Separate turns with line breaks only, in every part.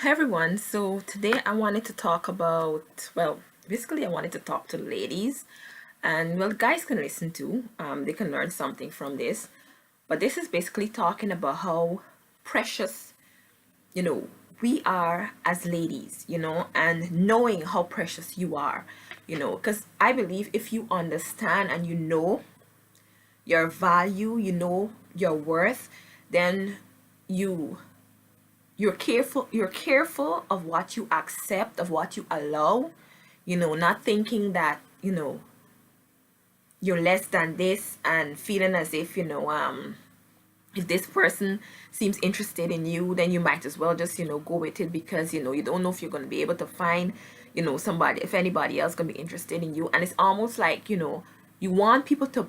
Hi everyone. So today I wanted to talk about, well, basically I wanted to talk to the ladies, and well, guys can listen too. They can learn something from this. But this is basically talking about how precious, you know, we are as ladies, and knowing how precious you are, because I believe if you understand and you know your value, you know your worth, then you you're careful of what you accept, of what you allow, not thinking that you're less than this, and feeling as if if this person seems interested in you, then you might as well just go with it, because you don't know if you're going to be able to find somebody, if anybody else going to be interested in you. And it's almost like you want people to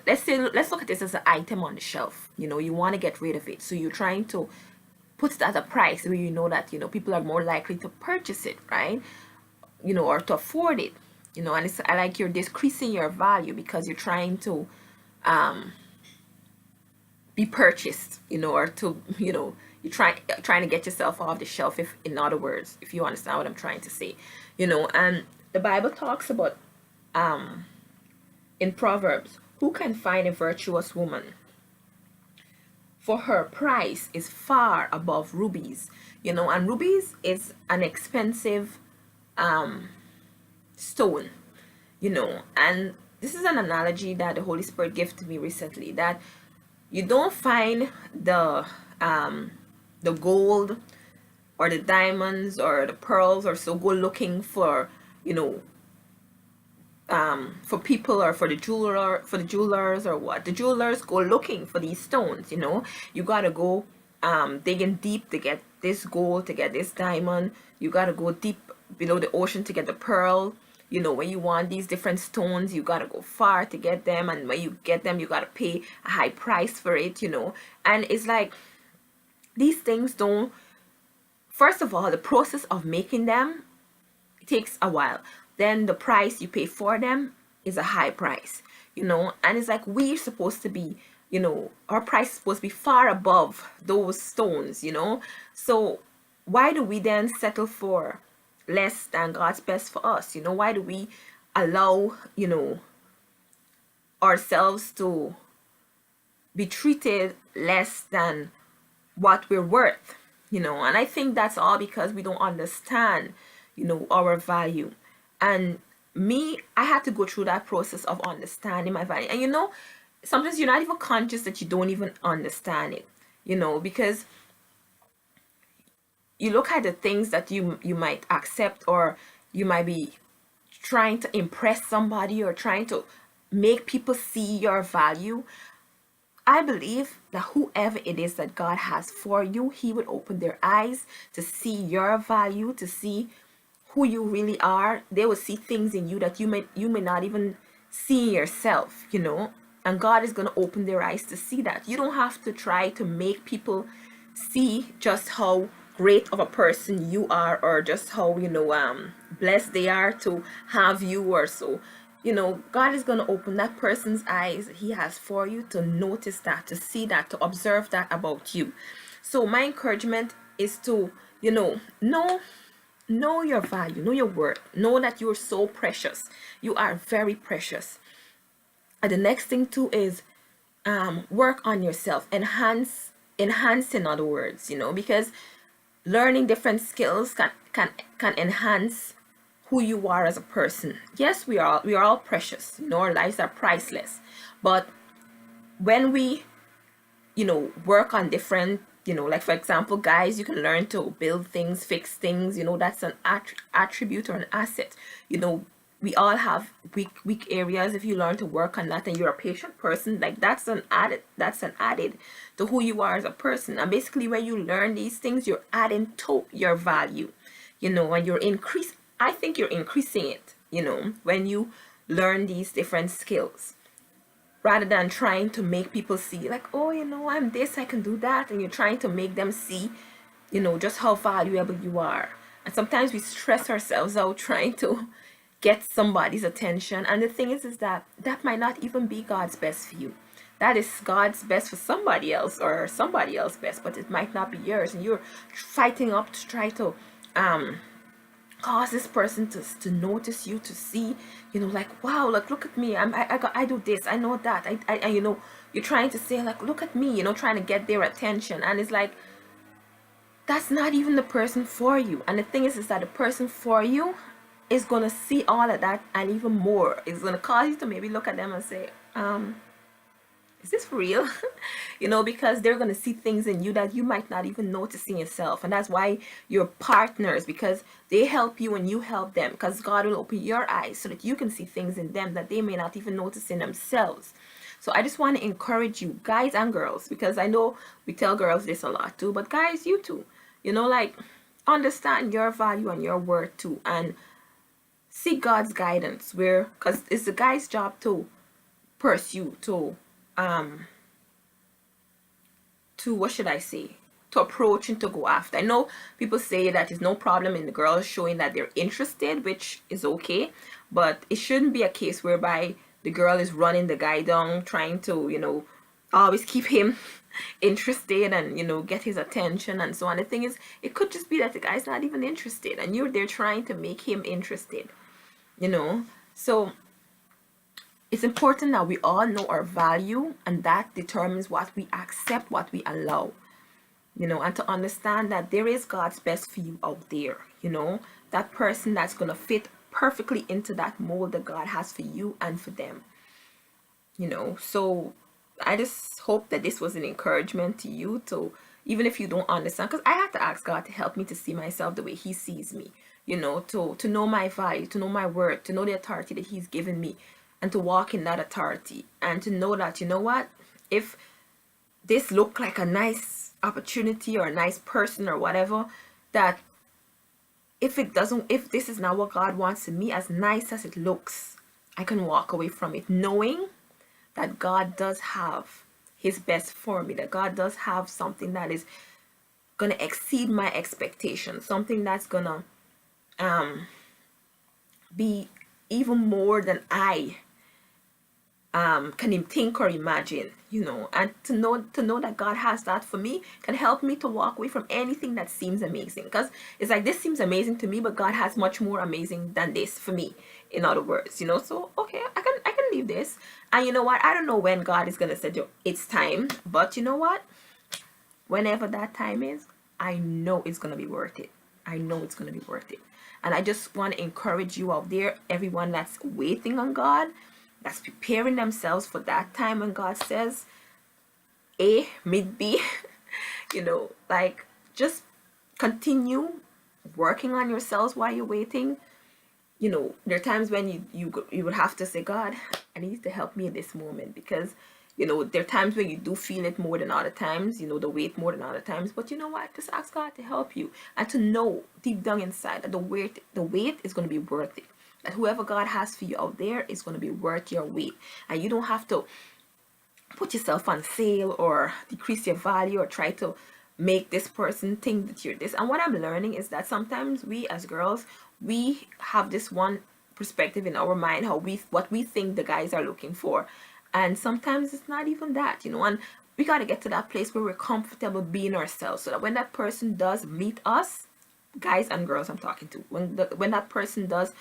let's look at this as an item on the shelf. You want to get rid of it, so you're trying to put it at a price where you know that people are more likely to purchase it, right? Or to afford it. And it's I like you're decreasing your value because you're trying to be purchased, or to you're trying to get yourself off the shelf, if in other words, if you understand what I'm trying to say. And the Bible talks about in Proverbs, who can find a virtuous woman, for her price is far above rubies. And rubies is an expensive stone. And this is an analogy that the Holy Spirit gave to me recently, that you don't find the gold or the diamonds or the pearls, or so go looking for for people, or for the jewelers, or what the jewelers go looking for these stones. You gotta go digging deep to get this gold, to get this diamond. You gotta go deep below the ocean to get the pearl. When you want these different stones, you gotta go far to get them, and when you get them, you gotta pay a high price for it. And it's like these things don't, first of all, the process of making them takes a while. Then the price you pay for them is a high price. And it's like we're supposed to be, our price is supposed to be far above those stones. So why do we then settle for less than God's best for us? Why do we allow ourselves to be treated less than what we're worth? And I think that's all because we don't understand our value. And me, I had to go through that process of understanding my value. And sometimes you're not even conscious that you don't even understand it, because you look at the things that you might accept, or you might be trying to impress somebody, or trying to make people see your value. I believe that whoever it is that God has for you, He would open their eyes to see your value, to see who you really are. They will see things in you that you may not even see yourself. And God is going to open their eyes to see that. You don't have to try to make people see just how great of a person you are, or just how blessed they are to have you, or so. God is going to open that person's eyes that He has for you, to notice that, to see that, to observe that about you. So my encouragement is to know your value, know your worth, know that you're so precious. You are very precious. And the next thing too is work on yourself, enhance, in other words, because learning different skills can enhance who you are as a person. Yes, we are all precious. Our lives are priceless. But when we work on different, like for example, guys, you can learn to build things, fix things. That's an attribute or an asset. We all have weak areas. If you learn to work on that, and you're a patient person, like that's an added to who you are as a person. And basically, when you learn these things, you're adding to your value, and I think you're increasing it, when you learn these different skills, rather than trying to make people see, like, oh, I'm this, I can do that. And you're trying to make them see just how valuable you are. And sometimes we stress ourselves out trying to get somebody's attention, and the thing is that that might not even be God's best for you. that is God's best for somebody else, or somebody else best, but it might not be yours, and you're fighting up to try to um cause this person to notice you, to see, like, wow, like, look at me, I do this, I know that, you're trying to say, like, look at me, trying to get their attention, and it's like, that's not even the person for you. And the thing is that the person for you is gonna see all of that and even more. It's gonna cause you to maybe look at them and say, is this for real? Because they're going to see things in you that you might not even notice in yourself. And that's why you're partners, because they help you and you help them, because God will open your eyes so that you can see things in them that they may not even notice in themselves. So I just want to encourage you, guys and girls, because I know we tell girls this a lot too, but guys, you too, like, understand your value and your worth too, and seek God's guidance, where, because it's the guy's job to pursue, um what should I say, to approach and to go after. I know people say that it's no problem in the girls showing that they're interested, which is okay, but it shouldn't be a case whereby the girl is running the guy down, trying to, always keep him interested and, get his attention and so on. The thing is, it could just be that the guy's not even interested and you're there trying to make him interested, so it's important that we all know our value, and that determines what we accept, what we allow, and to understand that there is God's best for you out there, that person that's going to fit perfectly into that mold that God has for you and for them, so I just hope that this was an encouragement to you, to, even if you don't understand, because I have to ask God to help me to see myself the way he sees me, to know my value, to know my worth, to know the authority that he's given me, and to walk in that authority, and to know that, what, if this look like a nice opportunity or a nice person or whatever, that if this is not what God wants in me, as nice as it looks, I can walk away from it, knowing that God does have his best for me, that God does have something that is gonna exceed my expectations, something that's gonna be even more than I can even think or imagine, and to know that God has that for me can help me to walk away from anything that seems amazing, because it's like, this seems amazing to me, but God has much more amazing than this for me, in other words, so okay, I can leave this, and you know what, I don't know when God is gonna say it's time, but you know what, whenever that time is, I know it's gonna be worth it. I know it's gonna be worth it. And I just want to encourage you out there, everyone that's waiting on God, that's preparing themselves for that time when God says A, meet B, like, just continue working on yourselves while you're waiting. There are times when you would have to say, God, I need you to help me in this moment, because there are times when you do feel it more than other times, the weight more than other times, but you know what, just ask God to help you, and to know deep down inside that the weight is going to be worth it, that whoever God has for you out there is going to be worth your weight, and you don't have to put yourself on sale or decrease your value or try to make this person think that you're this. And what I'm learning is that sometimes we as girls, we have this one perspective in our mind, what we think the guys are looking for, and sometimes it's not even that, and we got to get to that place where we're comfortable being ourselves, so that when that person does meet us, guys and girls I'm talking to, when that person does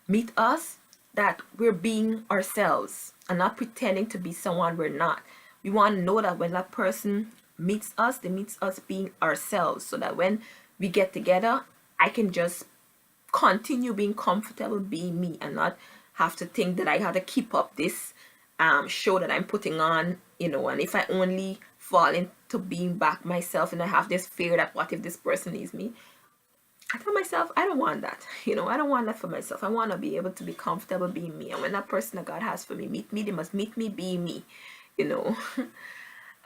meet us, that we're being ourselves and not pretending to be someone we're not. We want to know that when that person meets us, they meets us being ourselves, so that when we get together, I can just continue being comfortable being me, and not have to think that I have to keep up this show that I'm putting on, and if I only fall into being back myself, and I have this fear that what if this person leaves me, I tell myself, I don't want that. I don't want that for myself. I want to be able to be comfortable being me. And when that person that God has for me meet me, they must meet me being me,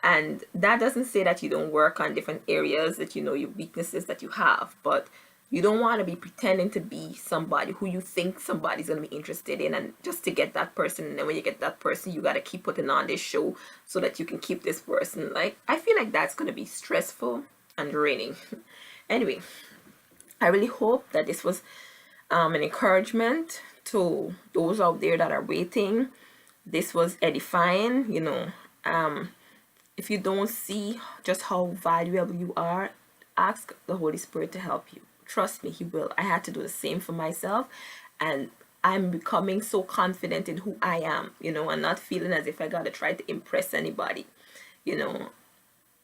And that doesn't say that you don't work on different areas, that your weaknesses that you have, but you don't want to be pretending to be somebody who you think somebody's going to be interested in, and just to get that person. And then when you get that person, you got to keep putting on this show so that you can keep this person. Like, I feel like that's going to be stressful and draining. Anyway, I really hope that this was an encouragement to those out there that are waiting. This was edifying, If you don't see just how valuable you are, ask the Holy Spirit to help you. Trust me, He will. I had to do the same for myself, and I'm becoming so confident in who I am, and not feeling as if I gotta try to impress anybody, you know.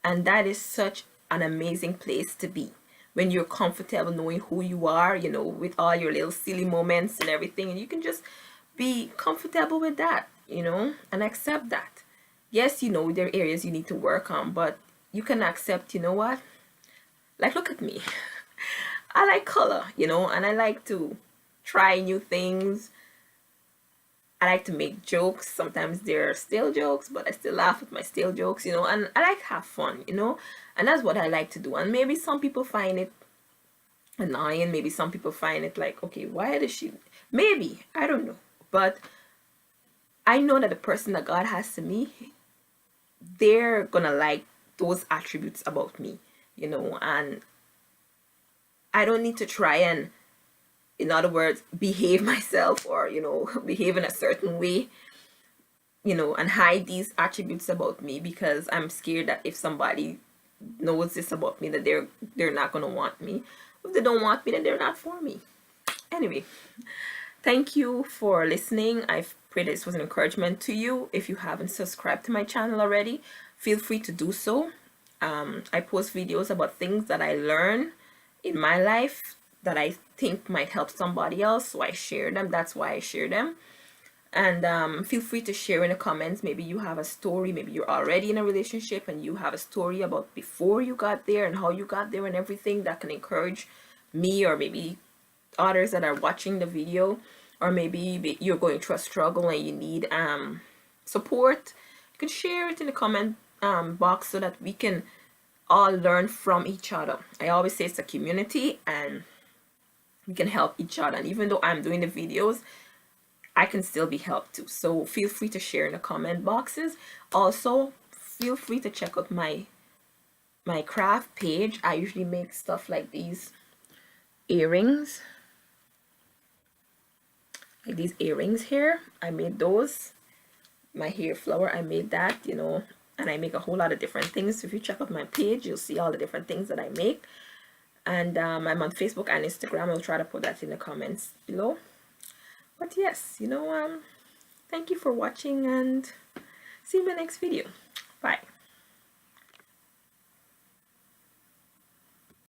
And that is such an amazing place to be when you're comfortable knowing who you are, with all your little silly moments and everything, and you can just be comfortable with that, and accept that. Yes, there are areas you need to work on, but you can accept, what? Like, look at me. I like color, and I like to try new things. I like to make jokes. Sometimes they're stale jokes, but I still laugh at my stale jokes, and I like to have fun, and that's what I like to do. And maybe some people find it annoying. Maybe some people find it like, okay, why does she? Maybe, I don't know. But I know that the person that God has to me, they're gonna like those attributes about me, and I don't need to try and, in other words, behave myself or, behave in a certain way, and hide these attributes about me, because I'm scared that if somebody knows this about me, that they're not gonna want me. If they don't want me, then they're not for me. Anyway, thank you for listening. I pray this was an encouragement to you. If you haven't subscribed to my channel already, feel free to do so. I post videos about things that I learn in my life that I think might help somebody else, so I share them. That's why I share them. And feel free to share in the comments. Maybe you have a story. Maybe you're already in a relationship and you have a story about before you got there and how you got there and everything that can encourage me, or maybe others that are watching the video. Or maybe you're going through a struggle and you need support. You can share it in the comment box so that we can all learn from each other. I always say it's a community and we can help each other. And even though I'm doing the videos, I can still be helped too. So feel free to share in the comment boxes. Also, feel free to check out my craft page. I usually make stuff like these earrings. Like these earrings here. I made those. My hair flower, I made that, and I make a whole lot of different things. So if you check out my page, you'll see all the different things that I make. And I'm on Facebook and Instagram. I'll try to put that in the comments below. But yes, thank you for watching, and see you in my next video.